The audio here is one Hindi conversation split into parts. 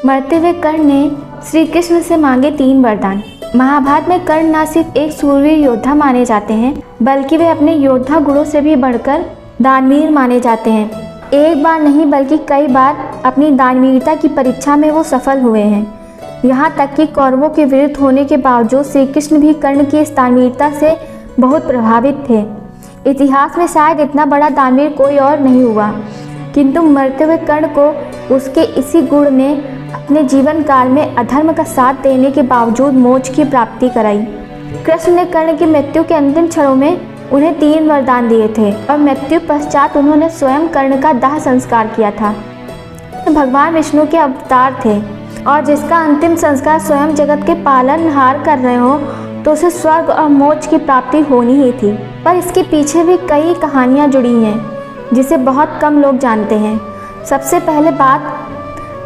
मरते हुए कर्ण ने श्री कृष्ण से मांगे 3 वरदान। महाभारत में कर्ण न सिर्फ एक सूरवीर योद्धा माने जाते हैं, बल्कि वे अपने योद्धा गुणों से भी बढ़कर दानवीर माने जाते हैं। एक बार नहीं बल्कि कई बार अपनी दानवीरता की परीक्षा में वो सफल हुए हैं। यहाँ तक कि कौरवों के विरुद्ध होने के बावजूद श्री कृष्ण भी कर्ण की इस दानवीरता से बहुत प्रभावित थे। इतिहास में शायद इतना बड़ा दानवीर कोई और नहीं हुआ, किंतु मरते हुए कर्ण को उसके इसी गुण ने अपने जीवन काल में अधर्म का साथ देने के बावजूद मोक्ष की प्राप्ति कराई। कृष्ण ने कर्ण की मृत्यु के अंतिम क्षणों में उन्हें 3 वरदान दिए थे और मृत्यु पश्चात उन्होंने स्वयं कर्ण का दाह संस्कार किया था। भगवान विष्णु के अवतार थे और जिसका अंतिम संस्कार स्वयं जगत के पालनहार कर रहे हो तो उसे स्वर्ग और मोक्ष की प्राप्ति होनी ही थी। पर इसके पीछे भी कई कहानियाँ जुड़ी हैं जिसे बहुत कम लोग जानते हैं। सबसे पहले बात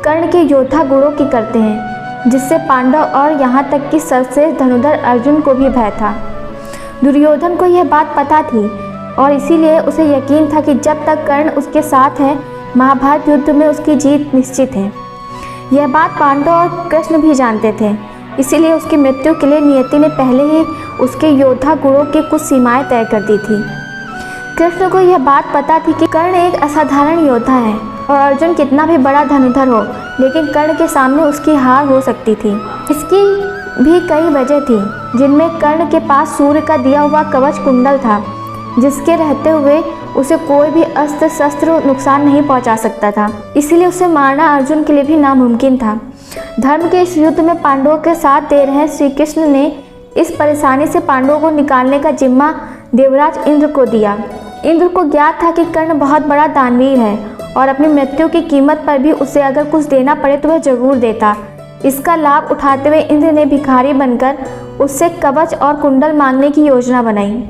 कर्ण के योद्धा गुणों की करते हैं, जिससे पांडव और यहाँ तक कि सर्वश्रेष्ठ धनुर्धर अर्जुन को भी भय था। दुर्योधन को यह बात पता थी और इसीलिए उसे यकीन था कि जब तक कर्ण उसके साथ है महाभारत युद्ध में उसकी जीत निश्चित है। यह बात पांडव और कृष्ण भी जानते थे, इसीलिए उसकी मृत्यु के लिए नियति ने पहले ही उसके योद्धा गुणों की कुछ सीमाएं तय कर दी थी। कृष्ण को यह बात पता थी कि कर्ण एक असाधारण योद्धा है और अर्जुन कितना भी बड़ा धनुर्धर हो, लेकिन कर्ण के सामने उसकी हार हो सकती थी। इसकी भी कई वजह थी, जिनमें कर्ण के पास सूर्य का दिया हुआ कवच कुंडल था, जिसके रहते हुए उसे कोई भी अस्त्र शस्त्र नुकसान नहीं पहुंचा सकता था। इसीलिए उसे मारना अर्जुन के लिए भी नामुमकिन था। धर्म के इस युद्ध में पांडवों के साथ दे रहे श्री कृष्ण ने इस परेशानी से पांडवों को निकालने का जिम्मा देवराज इंद्र को दिया। इंद्र को ज्ञात था कि कर्ण बहुत बड़ा दानवीर है और अपनी मृत्यु की कीमत पर भी उसे अगर कुछ देना पड़े तो वह जरूर देता। इसका लाभ उठाते हुए इंद्र ने भिखारी बनकर उससे कवच और कुंडल मांगने की योजना बनाई।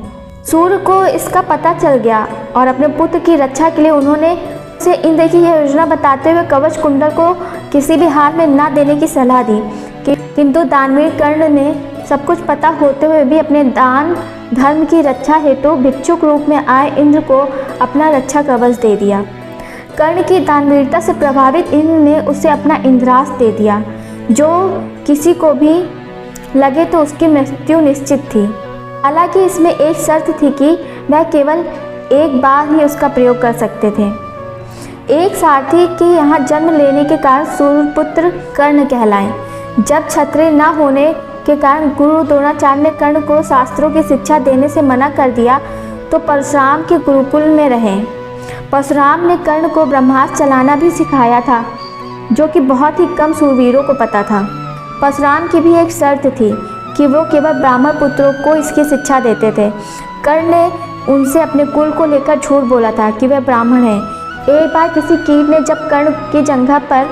सूर्य को इसका पता चल गया और अपने पुत्र की रक्षा के लिए उन्होंने उसे इंद्र की यह योजना बताते हुए कवच कुंडल को किसी भी हाल में न देने की सलाह दी। किंतु दानवीर कर्ण ने सब कुछ पता होते हुए भी अपने दान धर्म की रक्षा हेतु भिक्षुक रूप में आए इंद्र को अपना रक्षा कवच दे दिया। कर्ण की दानवीरता से प्रभावित इंद्र ने उसे अपना इंद्रास्त्र दे दिया, जो किसी को भी लगे तो उसकी मृत्यु निश्चित थी। हालांकि इसमें एक शर्त थी कि वह केवल एक बार ही उसका प्रयोग कर सकते थे। एक सारथी के यहाँ जन्म लेने के कारण सूर्यपुत्र कर्ण कहलाए। जब क्षत्रिय न होने के कारण गुरु द्रोणाचार्य ने कर्ण को शास्त्रों की शिक्षा देने से मना कर दिया तो परशुराम के गुरुकुल में रहे। परशुराम ने कर्ण को ब्रह्मास्त्र चलाना भी सिखाया था, जो कि बहुत ही कम शूरवीरों को पता था। परशुराम की भी एक शर्त थी कि वो केवल ब्राह्मण पुत्रों को इसकी शिक्षा देते थे। कर्ण ने उनसे अपने कुल को लेकर झूठ बोला था कि वह ब्राह्मण है। एक बार किसी कीट ने जब कर्ण की जंघा पर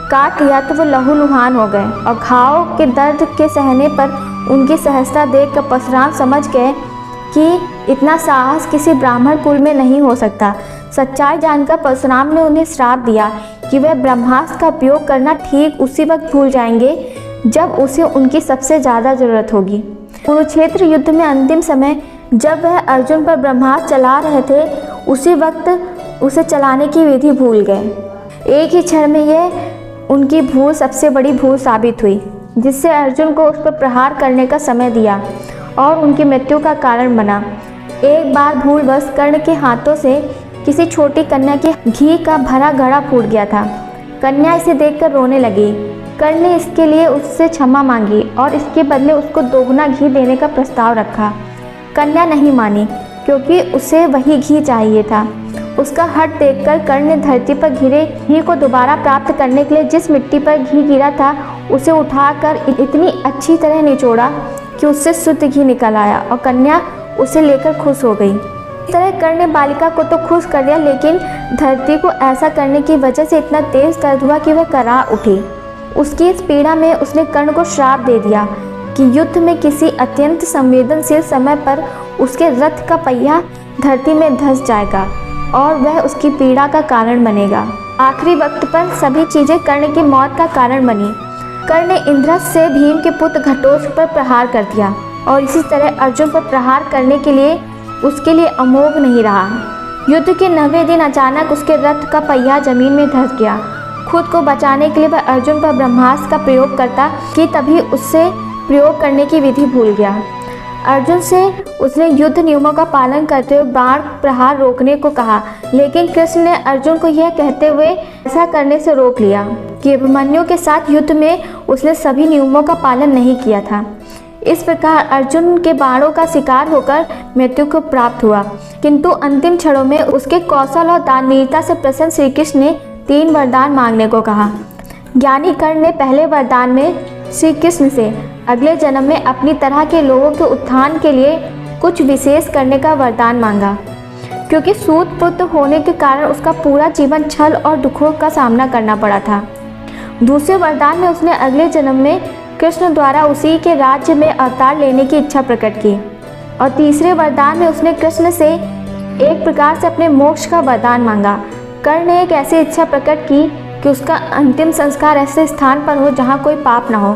काट लिया तो वो लहूलुहान हो गए और घाव के दर्द के सहने पर उनकी सहजता देखकर परशुराम समझ गए कि इतना साहस किसी ब्राह्मण कुल में नहीं हो सकता। सच्चाई जानकर परशुराम ने उन्हें श्राप दिया कि वे ब्रह्मास्त्र का उपयोग करना ठीक उसी वक्त भूल जाएंगे जब उसे उनकी सबसे ज़्यादा ज़रूरत होगी। कुरुक्षेत्र युद्ध में अंतिम समय जब वह अर्जुन पर ब्रह्मास्त्र चला रहे थे, उसी वक्त उसे चलाने की विधि भूल गए। एक ही क्षण में यह उनकी भूल सबसे बड़ी भूल साबित हुई, जिससे अर्जुन को उस पर प्रहार करने का समय दिया और उनकी मृत्यु का कारण बना। एक बार भूलवश कर्ण के हाथों से किसी छोटी कन्या के घी का भरा घड़ा फूट गया था। कन्या इसे देखकर रोने लगी। कर्ण ने इसके लिए उससे क्षमा मांगी और इसके बदले उसको दोगुना घी देने का प्रस्ताव रखा। कन्या नहीं मानी क्योंकि उसे वही घी चाहिए था। उसका हठ देखकर कर्ण ने धरती पर गिरे घी को दोबारा प्राप्त करने के लिए जिस मिट्टी पर घी गिरा था उसे उठाकर इतनी अच्छी तरह निचोड़ा कि उससे शुद्ध घी निकल आया और कन्या उसे लेकर खुश हो गई। इस तरह कर्ण ने बालिका को तो खुश कर दिया, लेकिन धरती को ऐसा करने की वजह से इतना तेज दर्द हुआ कि वह करा उठी। उसकी इस पीड़ा में उसने कर्ण को श्राप दे दिया कि युद्ध में किसी अत्यंत संवेदनशील समय पर उसके रथ का पहिया धरती में धंस जाएगा और वह उसकी पीड़ा का कारण बनेगा। आखिरी वक्त पर सभी चीज़ें कर्ण की मौत का कारण बनी। कर्ण ने इंद्रस से भीम के पुत्र घटोत्कच पर प्रहार कर दिया और इसी तरह अर्जुन पर प्रहार करने के लिए उसके लिए अमोघ नहीं रहा। युद्ध के 9वें दिन अचानक उसके रथ का पहिया जमीन में धंस गया। खुद को बचाने के लिए वह अर्जुन पर ब्रह्मास्त्र का प्रयोग करता कि तभी उससे प्रयोग करने की विधि भूल गया। अर्जुन से उसने युद्ध नियमों का पालन करते हुए बाण प्रहार रोकने को कहा, लेकिन कृष्ण ने अर्जुन को यह कहते हुए ऐसा करने से रोक लिया कि अभिमन्यु के साथ युद्ध में उसने सभी नियमों का पालन नहीं किया था। इस प्रकार अर्जुन के बाणों का शिकार होकर मृत्यु को प्राप्त हुआ, किंतु अंतिम क्षणों में उसके कौशल और दानवीरता से प्रसन्न श्री कृष्ण ने 3 वरदान मांगने को कहा। ज्ञानी कर्ण ने पहले वरदान में श्री कृष्ण से अगले जन्म में अपनी तरह के लोगों के उत्थान के लिए कुछ विशेष करने का वरदान मांगा, क्योंकि सूत पुत्र होने के कारण उसका पूरा जीवन छल और दुखों का सामना करना पड़ा था। दूसरे वरदान में उसने अगले जन्म में कृष्ण द्वारा उसी के राज्य में अवतार लेने की इच्छा प्रकट की, और तीसरे वरदान में उसने कृष्ण से एक प्रकार से अपने मोक्ष का वरदान मांगा। कर्ण ने एक ऐसी इच्छा प्रकट की कि उसका अंतिम संस्कार ऐसे स्थान पर हो जहाँ कोई पाप ना हो।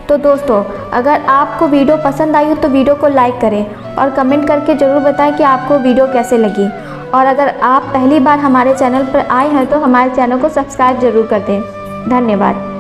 तो दोस्तों, अगर आपको वीडियो पसंद आई हो तो वीडियो को लाइक करें और कमेंट करके ज़रूर बताएं कि आपको वीडियो कैसे लगी। और अगर आप पहली बार हमारे चैनल पर आए हैं तो हमारे चैनल को सब्सक्राइब ज़रूर कर दें। धन्यवाद।